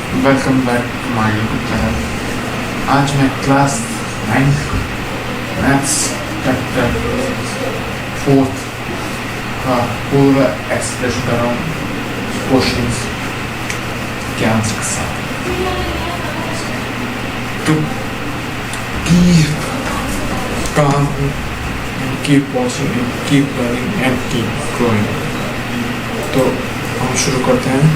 Welcome back to my YouTube channel. आज मैं class 9 maths chapter 4 का पूरा एक्सप्लेनेशन कर रहा हूँ क्वेश्चंस के आंसर के साथ। तो keep calm, keep watching, keep learning and keep growing. तो हम शुरू करते हैं।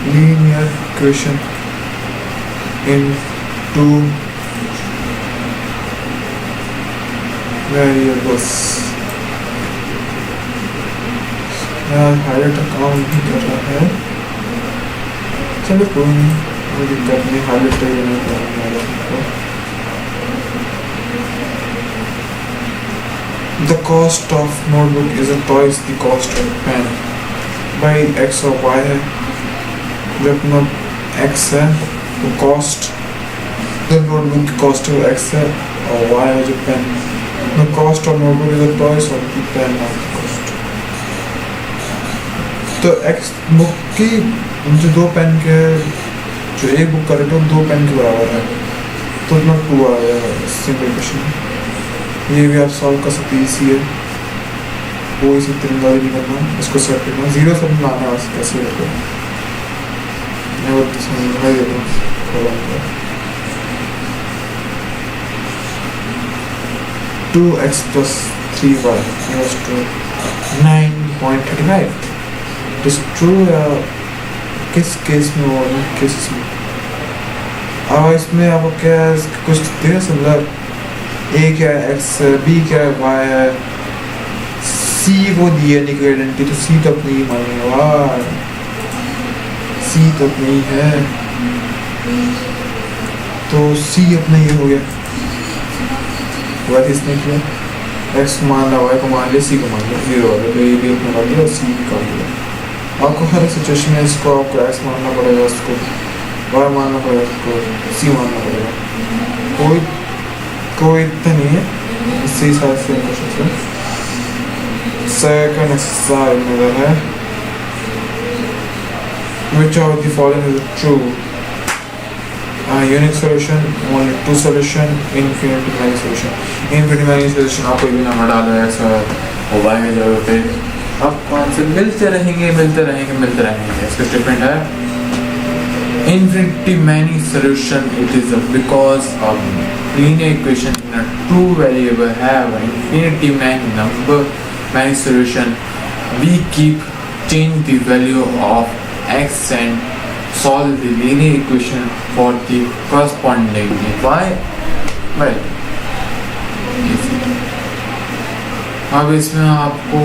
Linear equation in two variables। यार हाईलाइट काम भी कर रहा है, चलो कोई नहीं, कोई दिक्कत नहीं। हाईलाइट नहीं कर रहा। The cost of notebook is twice the cost of pen by x और y है। जब नोट x है तो कॉस्ट, जब नोटबुक की कॉस्ट है x है और y है जो pen. The cost of notebook is twice of the pen of the cost। तो x बुक की जो दो पेन के, जो एक बुक का रेट है दो पेन के बराबर है, तो इतना 2 आ जाएगा सिंपल क्वेश्चन। ये भी आप सॉल्व कर सकते हैं, इसी है, कोई सी तिरंगा नहीं करना, इसको सेट करना, 0 से लाना है कैसे करते हैं। मैं वो समझा देता हूँ। 2x plus 3y equals to 9.35। It is true या किस केस में हो, केसेस में। अब इसमें आपको क्या है, कुछ दे समझा, a क्या है x है, b क्या है y है, C वो दिए नहीं कोई आइडेंटिटी, तो C तक नहीं मानेगा, C तक नहीं है, तो C अपना ये हो गया। वैसे इसने किया x को मान लिया, y को मान लिया, C को मान लिया, 0 हो गया, तो ये भी अपना कर दिया और C निकाल दिया। आपको हर सिचुएशन में इसको आपको x मानना पड़ेगा, इसको y मानना पड़ेगा, इसको C मानना पड़ेगा। कोई इतना नहीं है, इसी हिसाब से क्वेश्चन है। Second exercise में है which of the following is true? Unique solution, only 2 solution, infinity many solution। infinity many solution आप कोई भी नंबर डालो ऐसा और y की जगह पे अब कौन से मिलते रहेंगे। इसका स्टेटमेंट है infinity many solution it is because of linear equation in a two variable have infinity many solution। we keep change the value of x and solve the linear equation for the corresponding y। well easy। अब इसमें आपको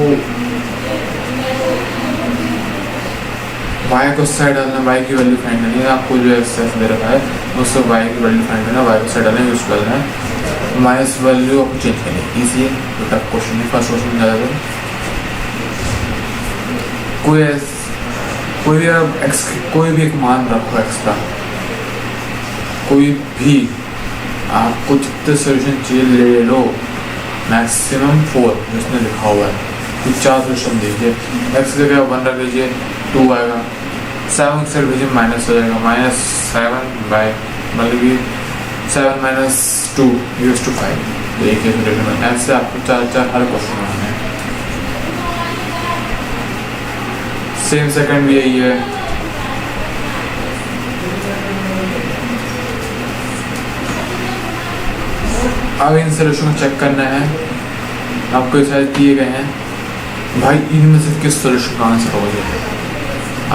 y को side डालना, y की value find करनी है। आपको जो एक्सरसाइज दे रखा है उससे y की वैल्यू फाइंड करना, y को साइड डालना, यूज करना है, माइनस वैल्यू आपको चेंज करनी है। इजी है, तो टफ क्वेश्चन है। फर्स्ट क्वेश्चन ज़्यादा कोई भी एक मान रखो x का, कोई भी आपको जितने सोल्यूशन चाहिए ले लो, मैक्सिमम 4 जिसने लिखा हुआ है, कुछ 4 सोल्यूशन दीजिए। x की जगह 1 रख लीजिए, 2 आएगा, 7 से भेजिए माइनस हो जाएगा, -7 बाई मतलब कि 7 - 2 = 5। तो एक ही ऐसे आपको 4 हर क्वेश्चन बनाना है। सेम सेकंड भी यही है। अब इन सोल्यूशन को चेक करना है, आपको शायद दिए गए हैं भाई, इनमें से किस सोल्यूशन का आंसर होगा।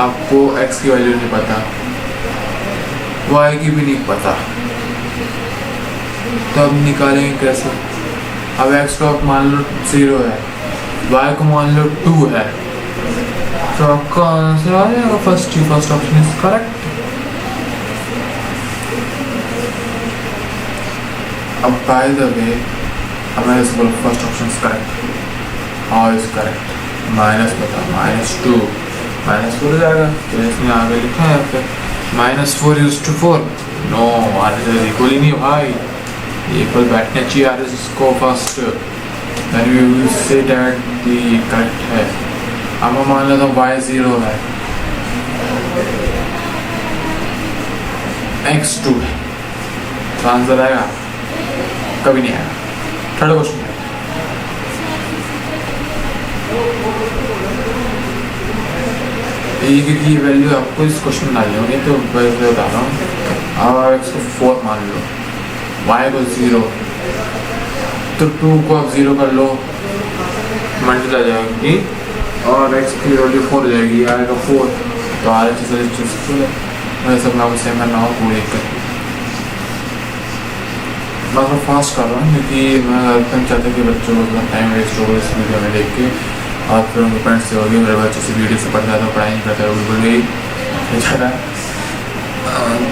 आपको x की वैल्यू नहीं पता, y की भी नहीं पता, तो अब निकालेंगे कैसे। अब x को आप मान लो 0 है, y को मान लो 2 है, तो आपका आंसर आ जाएगा फर्स्ट ऑप्शन इज करेक्ट। अब बाय द वे हमें इस बोल फर्स्ट ऑप्शन इज करेक्ट और इज करेक्ट। माइनस बता, -2 हो जाएगा, तो इसमें आगे लिखा है यहाँ पे -4 = 4। नो, आने से इक्वल ही नहीं भाई, ये इक्वल बैठना चाहिए यार इसको first, then we will say that the correct है। अब मैं मान लेता हूँ y 0 है, x 2 है, तो आंसर आएगा? कभी नहीं आएगा। थर्ड क्वेश्चन है, क्योंकि ये वैल्यू आपको इस क्वेश्चन में डालनी होगी, तो वैसे बता रहा हूँ। अब आप इसको 4 मान लो, y को 0, तो 2 को आप 0 कर लो, मल्टीप्लाई जाएगी और x की वैल्यू 4 हो जाएगी, आएगा 4, तो आर एच वैसे सब आपको सेम करना हो पूरी दिक्कत। मैं थोड़ा फास्ट कर रहा हूँ क्योंकि मैं चाहता कि बच्चों को टाइम वेस्ट हो इस वीडियो में देख के, और फिर उनके पेरेंट्स से होगी मेरे बच्चे से वीडियो से पढ़ जाता है, पढ़ाई नहीं करता है बिल्कुल भी बेचारा।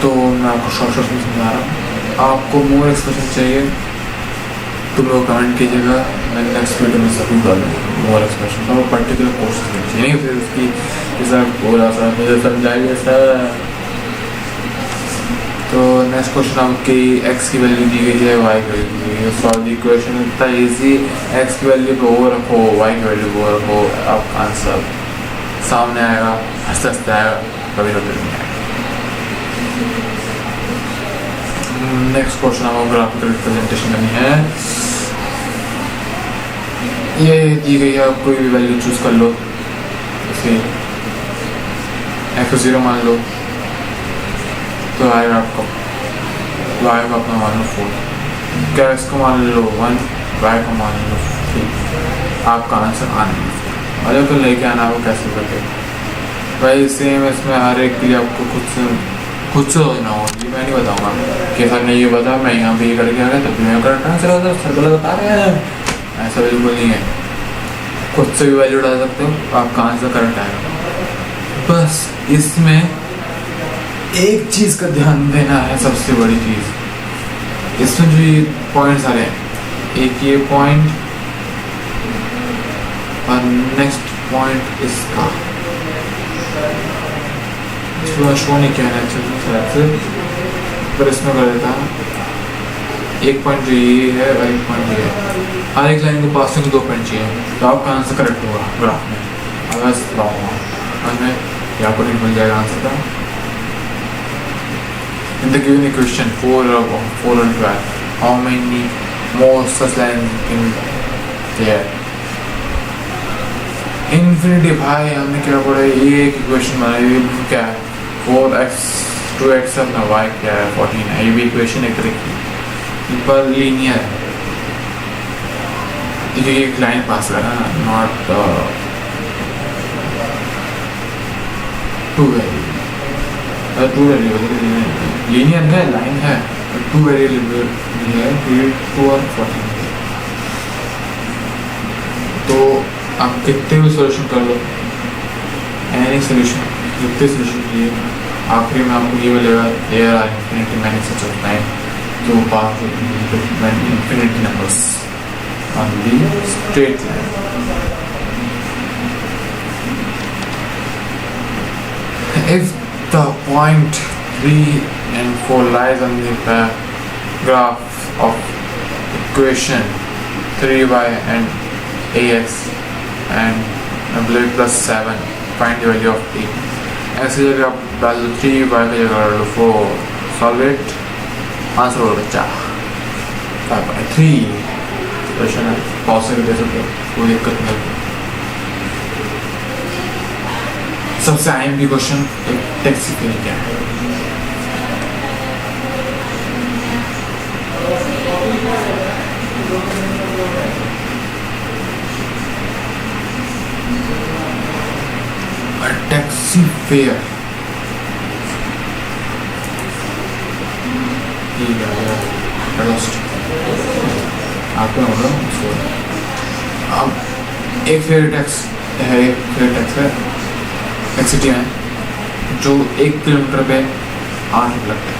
तो मैं आपको शॉर्ट में समझा रहा हूँ। आपको मोर एक्सप्रेशन चाहिए तुम लोग कमेंट कीजिएगा, मैं नेक्स्ट वीडियो में जरूर डालूँगा मोर एक्सप्रेशन, तो पर्टिकुलर कोर्सेज करनी चाहिए, नहीं फिर उसकी जैसा बोला सा मुझे समझाइए सर। तो नेक्स्ट क्वेश्चन आपकी x की वैल्यू दी गई है, y की वैल्यू दी गई है। सॉल्व द इक्वेशन इतना इजी, x की वैल्यू पे वो रखो, y की वैल्यू वो रखो, आपका आंसर सामने आएगा, हंसते हंसते आएगा, कभी रोते नहीं आएगा। नेक्स्ट क्वेश्चन आपको ग्राफिकल रिप्रेजेंटेशन करनी है। ये दी गई है, आप कोई भी वैल्यू चूज कर लो, जैसे x 0 मान लो, तो आएगा आपको, तो आएगा अपना मान लो 4, क्या इसको मान लो 1, y को मान लो 3, आपका आंसर आने वाले को लेके आना वो कैसे करते भाई। सेम इसमें हर एक के लिए आपको खुद से सोचना होगा, ये मैं नहीं बताऊँगा कि सर ने ये बता मैं यहाँ पे ये करके आ गया तब भी मैं करेक्ट आंसर होता है, सर गलत बता रहे हैं, ऐसा बिल्कुल नहीं है। खुद से भी वैल्यू डाल सकते हो, आपका आंसर करेक्ट आएगा। बस इसमें एक चीज़ का ध्यान देना है, सबसे बड़ी चीज़ इसमें जो ये पॉइंट्स आ रहे हैं, एक ये पॉइंट और नेक्स्ट पॉइंट इसका शो नहीं किया है से, पर इसमें कर देता है एक पॉइंट जो ये है और एक पॉइंट ये है, हर एक लाइन को पास में 2 पॉइंट चाहिए, तो आपका आंसर करेक्ट होगा ग्राफ में। अगर हमें या आपको नहीं मिल जाएगा आंसर का। In the given equation 4 and 12, how many more such lines in there? Infinity भाई हमने क्या पढ़ा, ये एक इक्वेशन बनाई, क्या है 4x 2x अपना y क्या है 14 है, ये भी इक्वेशन एक तरह की पर लीनियर है, ये एक लाइन पास करना, नॉट टू वेरिएबल लीनियर है, लाइन है, 2 वेरिएबल है, 2 और 14। तो आप कितने भी सोल्यूशन कर लो, एनी सोल्यूशन, जितने सोल्यूशन चाहिए, आखिरी में आपको ये मिलेगा there are infinity many such of line, तो pass infinity numbers on the straight line. If the point 3 and 4 lies on the graph of equation 3y and ax and plus 7, find the value of a। ऐसी जगह आप डाल दो 3y की जगह डाल दो 4, सॉल्व इट, आंसर हो बच्चा 5/3। क्वेश्चन है पॉज से दे सकते हो, कोई दिक्कत नहीं। सबसे आम भी क्वेश्चन एक टैक्सी पे क्या है, टैक्सी फेयर, आपको अब एक फेयर टैक्स है, एक फेयर टैक्स है एक सिटी में जो 1 किलोमीटर पे 8 रुपये लगता है,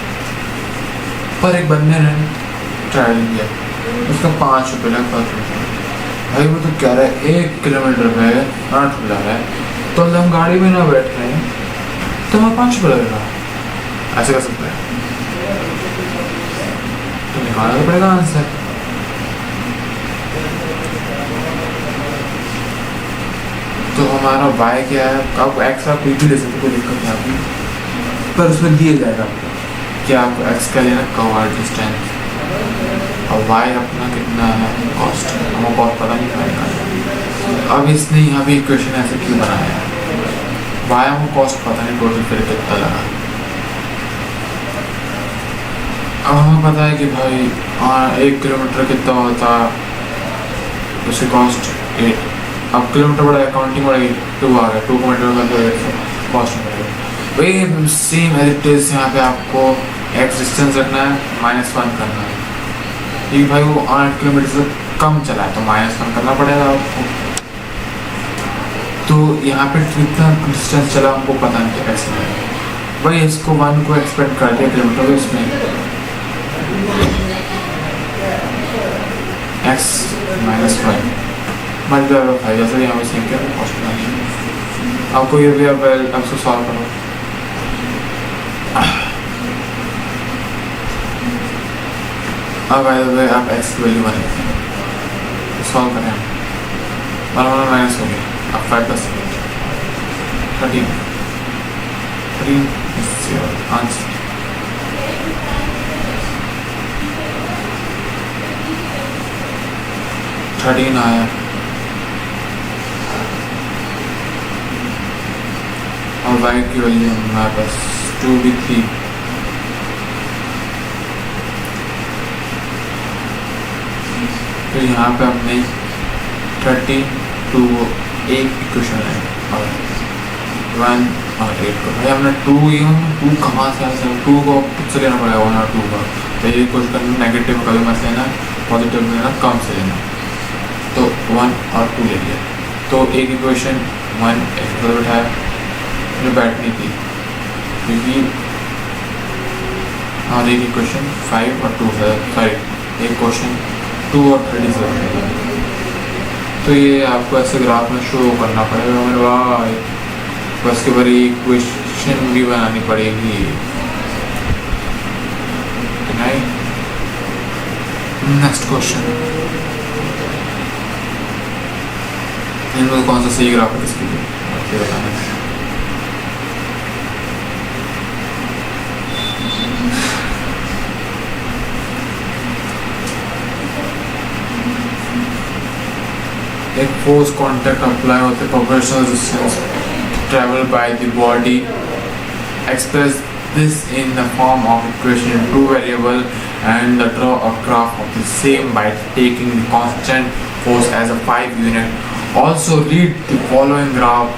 पर एक बंदे ने ट्रैवलिंग किया, उसका 5 रुपये लगा। भाई वो तो कह रहा है 1 किलोमीटर पे 8 रुपये लगा है, तो हम गाड़ी में ना बैठ रहे हैं तो हमें 5 रुपये लगेगा, ऐसे कर सकते हैं। तो निकालना तो पड़ेगा आंसर। तो हमारा y क्या है, आप x आप कोई भी ले सकते, कोई दिक्कत नहीं आपकी, पर उसमें दिया जाएगा आपको कि आपको x का लेना कवर्ड डिस्टेंस और y अपना कितना है कॉस्ट, हमको कॉस्ट पता नहीं पड़ेगा। अब इसने यहाँ भी इक्वेशन ऐसे क्यों बनाया है, y हमको कॉस्ट पता नहीं टोटल फिर कितना लगा। अब हमें पता है कि भाई 1 किलोमीटर कितना होता है, उसकी कॉस्ट 8। अब किलोमीटर बढ़ा, काउंटिंग बढ़ेगी, 2 आ गया, 2 किलोमीटर कॉस्ट बढ़ेगी। वही सेम एज इट इज यहाँ पे आपको एक्स डिस्टेंस रखना है, -1 करना है, क्योंकि भाई वो 8 किलोमीटर से कम चला है तो -1 करना पड़ेगा आपको। तो यहाँ पे कितना डिस्टेंस चला हमको पता नहीं है कैसे नहीं, भाई इसको 1 को एक्सपेक्ट कर दिया किलोमीटर, इसमें x -1 मल्टीप्लाई 5, जैसे यहाँ पे सेम क्या कॉस्ट नहीं है आपको, ये भी अब इसको सॉल्व करो। अब आप x की वैल्यू बने सॉल्व करें, 1 माइनस हो गया, अब 5 + 8 13 आंसर। आया और y की वैल्यू हमारे पास 2 भी थी। तो यहाँ पे हमने 32 एक इक्वेशन है और 1 और 8 को, भाई हमने 2 कहाँ से आया, 2 को खुद से लेना पड़ेगा 1 और 2 का। तो ये कुछ करना नेगेटिव कभी मत लेना, पॉजिटिव में लेना, कम से लेना। तो 1 और 2 ले लिया, तो एक इक्वेशन 1 एक तरफ उठाया जो बैठनी थी, क्योंकि और एक इक्वेशन 5 और 2 है, सॉरी एक क्वेश्चन 2 और 37 है। तो ये आपको ऐसे ग्राफ में शो करना पड़ेगा मेरे भाई, बस के बारे इक्वेशन भी बनानी पड़ेगी। नेक्स्ट क्वेश्चन, इनमें कौन सा सही ग्राफ है किसके लिए आपको बताना है। एक फोर्स कांटेक्ट अप्लाई होते proportional distance travel by the body, express this in the form of equation in 2 variable and draw a graph of the same by taking the constant force as a 5 unit. Also read the following graph,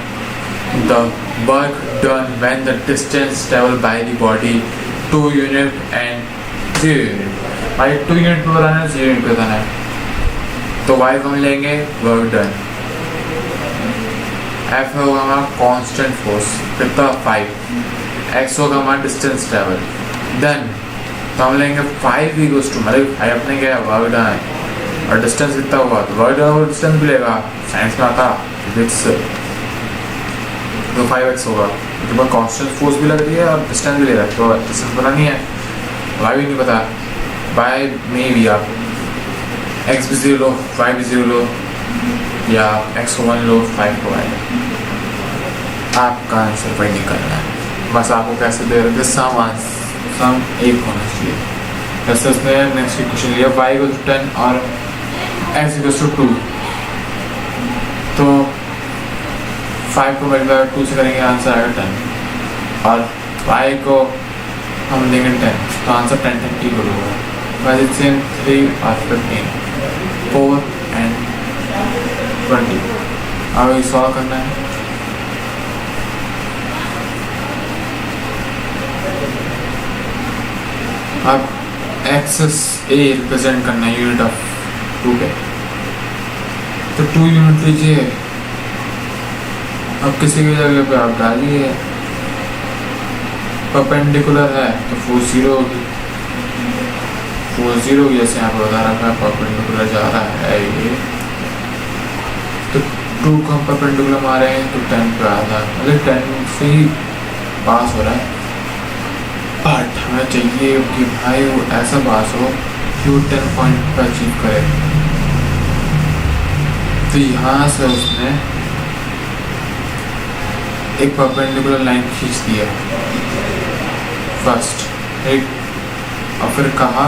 the work done when the distance traveled by the body 2 unit and 0 unit. by 2 unit पे बनाना है, 0 unit पे बनाना है, तो y को हम लेंगे work done, F होगा हमारा कांस्टेंट फोर्स कितना 5, x होगा हमारा डिस्टेंस ट्रेवल, देन तो हम लेंगे 5 इक्वल्स टू, मतलब 5 अपने क्या है वर्क डन है और डिस्टेंस कितना होगा, तो वर्क डन और डिस्टेंस भी लेगा, साइंस में आता फिजिक्स, तो 5x होगा, तो बाद कांस्टेंट फोर्स भी लग रही है और डिस्टेंस भी ले रहा है, तो डिस्टेंस पता नहीं है, y भी नहीं पता, y में भी आप x भी 0 लो, y भी 0 लो, या x को 1 लो, 5 को आएगा, आपका आंसर वही निकलना है। बस आपको कैसे दे रहे थे, सम एक होना चाहिए। जैसे उसने नेक्स्ट क्वेश्चन लिया y इक्वल टू 10 और x इक्वल टू 2, तो 5 को मल्टीप्लाई 2 से करेंगे आंसर आएगा 10 और y को हम देंगे 10, तो आंसर 10 10 इक्वल होगा, वैसे सेम 3 और 15 4 एंड 20। अब ये सॉल्व करना है, अब एक्सेस ए रिप्रेजेंट करना है यूनिट ऑफ 2 पे, तो 2 यूनिट लीजिए, अब किसी की जगह पे आप डालिए, परपेंडिकुलर है तो 4 0 होगी, 4 0 जैसे यहाँ पर बता रखा है परपेंडिकुलर जा रहा है ये, तो 2 को हम परपेंडिकुलर मारे हैं तो 10 पे आ रहा है, मतलब 10 से ही पास हो रहा है, बट हमें चाहिए कि भाई वो ऐसा पास हो कि वो 10 पॉइंट पर अचीव करे। तो यहाँ से उसने एक परपेंडिकुलर लाइन खींच दिया फर्स्ट, एक, और फिर कहा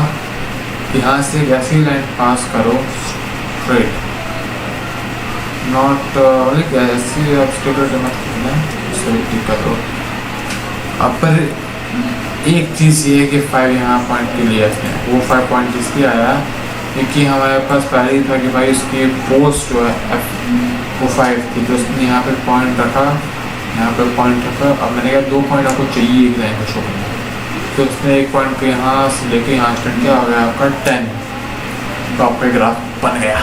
यहाँ से एक ऐसी लाइन पास करो स्ट्रेट, नॉट लाइक ऐसी आप स्ट्रेट मत करो। अब पर एक चीज़ ये है कि 5 यहाँ पॉइंट के लिए इसने वो 5 पॉइंट इसलिए आया क्योंकि हमारे पास पहले ही था कि भाई उसकी पोस्ट जो है F वो 5 थी, तो उसने यहाँ पर पॉइंट रखा, यहाँ पर पॉइंट रखा। अब मैंने कहा 2 पॉइंट आपको चाहिए एक लाइन को शो करना, तो उसने एक पॉइंट को यहाँ से लेके यहाँ स्टार्ट किया, हो गया आपका 10, तो आपका ग्राफ बन गया।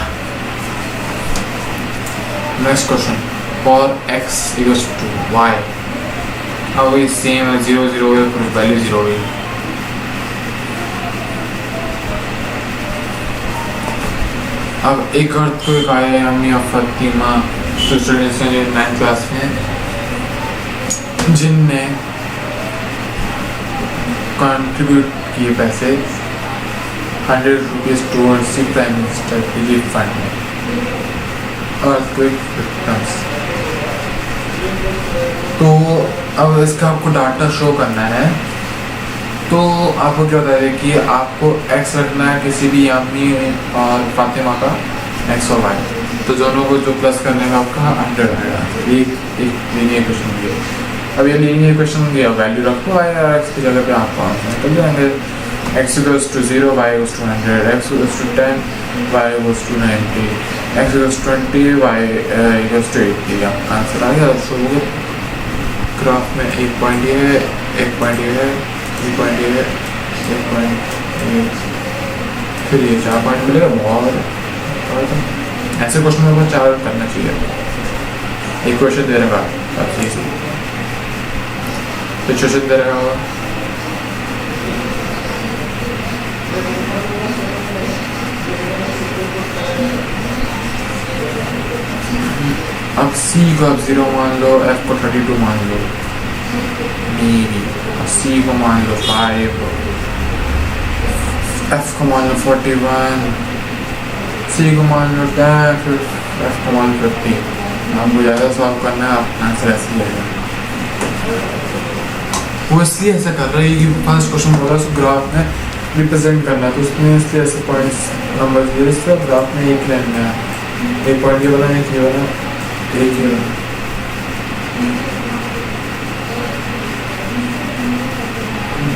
Next question, for x equals to y, अब वही सेम है, 0 0 है, फिर वैल्यू 0 हुई। अब एक अर्थ को एक आया अम्मी और फातिमा, तो स्टूडेंट्स हैं जो 9th क्लास में, जिनने कंट्रीब्यूट किए पैसे 100 rupees towards the prime minister relief fund में अर्थक्वेक विक्टिम्स। तो अब इसका आपको डाटा शो करना है, तो आपको क्या बता दें कि आपको x रखना है किसी भी अम्मी और फातिमा का x और y, तो दोनों को जो प्लस करने में आपका 100 आएगा। एक लीनियर क्वेश्चन दिया, अब ये लीनियर क्वेश्चन दिया, वैल्यू रखो y और x की जगह पे आपको आंसर निकल जाएंगे। x equals to 0, y equals to 100, x equals to 10, y equals to 90, x equals 20, y equals to 80। Answer आ गया। तो ग्राफ में एक पॉइंट ये है, एक पॉइंट ये है, एक पॉइंट ये है, एक पॉइंट ये, फिर ये 4 पॉइंट मिलेगा। बहुत ऐसे क्वेश्चन में बहुत 4 करना चाहिए। एक क्वेश्चन दे रहा काफ़ी इजी, तो क्वेश्चन दे रहा होगा अब C को आप 0 मान लो, F को 32 मान लो, मीरी C को मान लो 5, F को मान लो 41, C को मान लो 10, फिर F को मान लो 50। आपको ज़्यादा सॉल्व करना है, आप आंसर ऐसे ही आएगा। वो इसलिए ऐसा कर रहा है कि फर्स्ट क्वेश्चन बोला उस ग्राफ में रिप्रेजेंट करना है, तो उसमें इसलिए ऐसे पॉइंट्स नंबर दिए, इसलिए ग्राफ में एक लाइन में है, एक पॉइंट ये बना, एक ये बना, एक ये बना।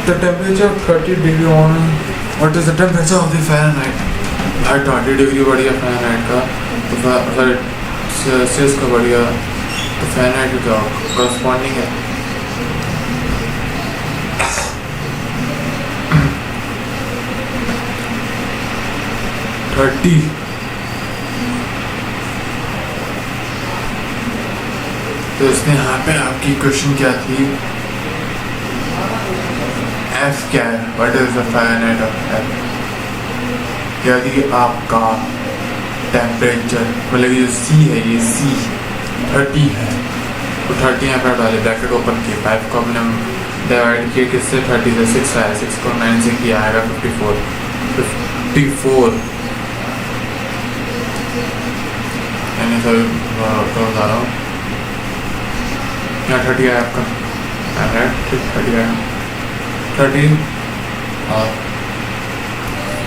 The temperature 30 degree on, what is the temperature of the Fahrenheit? 20 degree बढ़ गया Fahrenheit का, तो सेल्सियस का बढ़ गया, तो Fahrenheit का corresponding है। तो इसमें यहाँ पे आपकी क्वेश्चन क्या थी, F क्या है, what is the Fahrenheit of F, यदि आपका टेम्परेचर मतलब ये C है, ये C 30 है, तो 30 यहाँ पर डाले, ब्रैकेट ओपन किए, 5 को हमने डिवाइड किए किससे, 30 से, 6 आया, 6 को 9 से किया आएगा 54 यानी सर क्या बता रहा हूँ, यहाँ 30 आया आपका, 30 आया, 30 और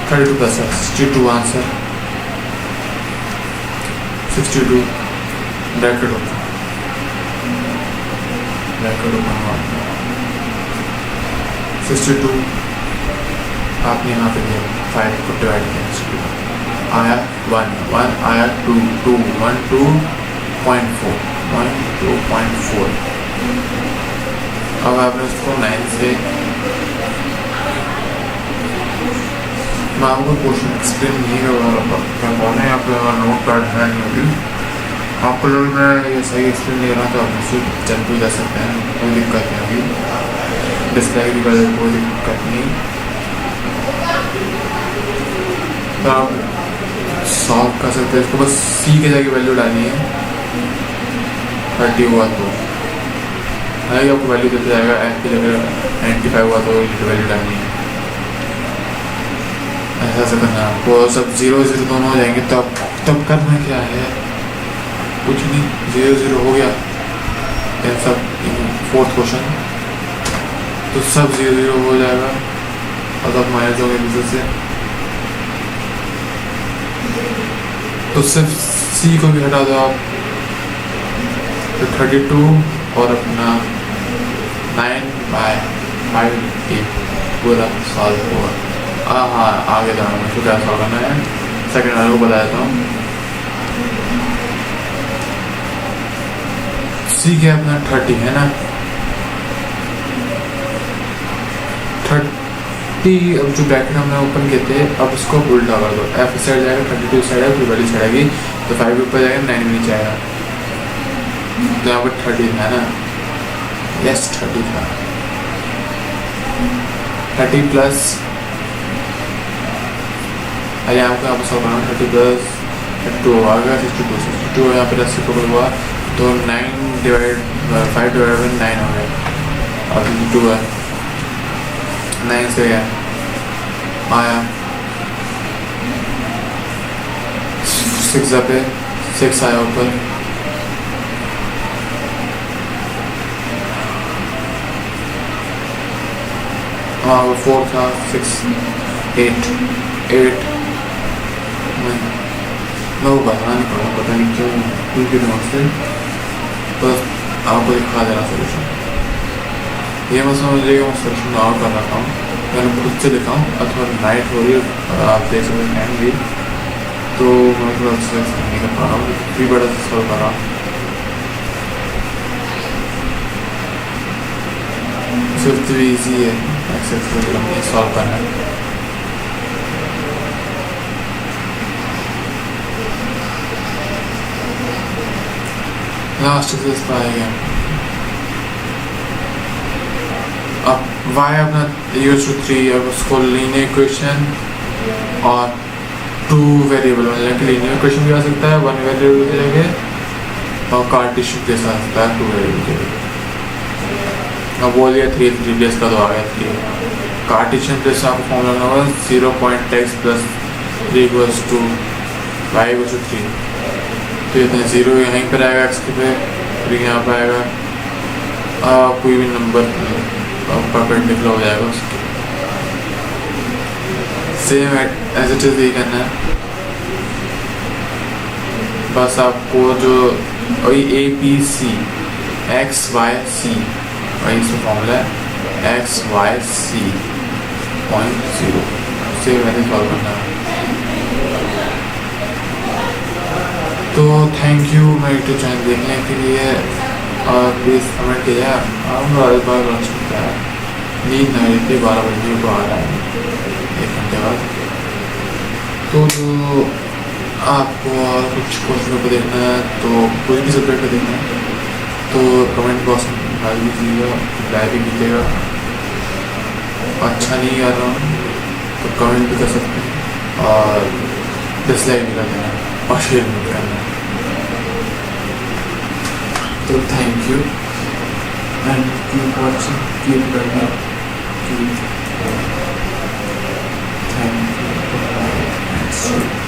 32 प्लस 62 आंसर, 62 ब्रैकेट ओपन 62 आपने यहाँ पे दिया, 5 को डिवाइड किया, 62 आया 1 आया 2 1 2.4 अब आपने उसको 9 से, मैं आपको क्वेश्चन एक्सप्लेन नहीं करवाना है, आप नोट पैड है नहीं, आपको लोग मैं ये सही एक्सप्लेन दे रहा, तो आप उसे जल्द भी जा सकते हैं, कोई दिक्कत नहीं होगी, डिस्लाइक की वजह से कोई दिक्कत नहीं, तो आप सॉल्व कर सकते हैं इसको। बस C के जगह वैल्यू डालनी है, 30 हुआ तो हालांकि आपको वैल्यू देता जाएगा, F की जगह 95 हुआ तो वैल्यू डालनी है, ऐसा करना है आपको, सब 0 0 दोनों हो जाएंगे, तब करना क्या है, कुछ नहीं, 0 0 हो गया, देन सब फोर्थ क्वेश्चन, तो सब 0 0 हो जाएगा और सब माइनस हो गए दूसरे से, तो सिर्फ सी को भी हटा दो आप, तो 32 और अपना 9/5 पूरा सॉल्व हुआ। हाँ आगे जाना मुझको क्या सॉल्व करना है, सेकेंड वाले को बता देता हूँ। सी के अपना 30 है ना, 30, अब जो ब्रैकेट हमने ओपन किए थे अब इसको उल्टा कर दो, एफ साइड जाएगा, 32 साइड है, फिर वाली साइड आएगी, तो 5 ऊपर जाएगा, 9 नीचे आएगा, तो यहाँ पर 30 है ना, यस 30 था, 30 प्लस यहाँ पे आप सॉल्व करना, 30 प्लस 2 आ गया, 62 यहाँ पे 80 को हुआ, तो 5 डिवाइड बाई 9 हो गया, और 52 है, 9 से गया आया, 6 पे 6 आया ऊपर, हाँ वो 4 था, 6 8 मैं बताना नहीं पड़ा, पता नहीं क्यों भूल के दिमाग से, बस आपको दिखा देना सोल्यूशन, ये मैं समझिएगा, मैं सोल्यूशन आउट कर रहा हूँ, मैंने खुद से लिखा हूँ, अथवा नाइट हो रही है आप देख सकते हैं भी, तो मैं थोड़ा अच्छे से नहीं कर पा रहा हूँ, भी बड़ा से सॉल्व कर रहा हूँ, फिफ्थ भी ईजी है, एक्सेस सॉल्व करना है। लास्ट एक्सरसाइज पर आएगा, अब y अपना equals to 3, अब उसको लीनियर इक्वेशन और 2 वेरिएबल मतलब कि लीनियर इक्वेशन भी आ सकता है 1 वेरिएबल की जगह, और कार्टेशियन प्लेस आ सकता है 2 वेरिएबल की जगह। अब बोलिए 3 प्लेस का तो आ गया 3, कार्टेशियन प्लेस आपको फॉर्मूला लगाना होगा 0.x plus 3 equals to y equals to 3, तो इतने 0 यहीं पर आएगा एक्स के पे, फिर यहाँ पर आएगा कोई भी नंबर परपेंडिकुलर हो जाएगा उसके, सेम एज इट इज यही करना है, बस आपको जो वही APC XYC वही इसका फॉर्मूला है XYC 0.0, सेम ऐसे सॉल्व करना है। तो थैंक यू मेरे यूट्यूब चैनल देखने के लिए, और प्लीज़ कमेंट कीजिए, हम बार लॉन्च करता है, नींद नहीं रहती, 12 बजे को आ रहा है 1 घंटे बाद, तो जो आपको और कुछ क्वेश्चनों को देखना है, तो कोई भी सब्जेक्ट को देखना है, तो कमेंट बॉक्स में डाल दीजिएगा, रिप्लाई भी कीजिएगा, अच्छा नहीं कर रहा हूँ तो कमेंट भी कर सकते हैं, और डिसलाइक भी कर देना, और शेयर भी करना। तो thank you and keep watching, keep learning, keep thank you.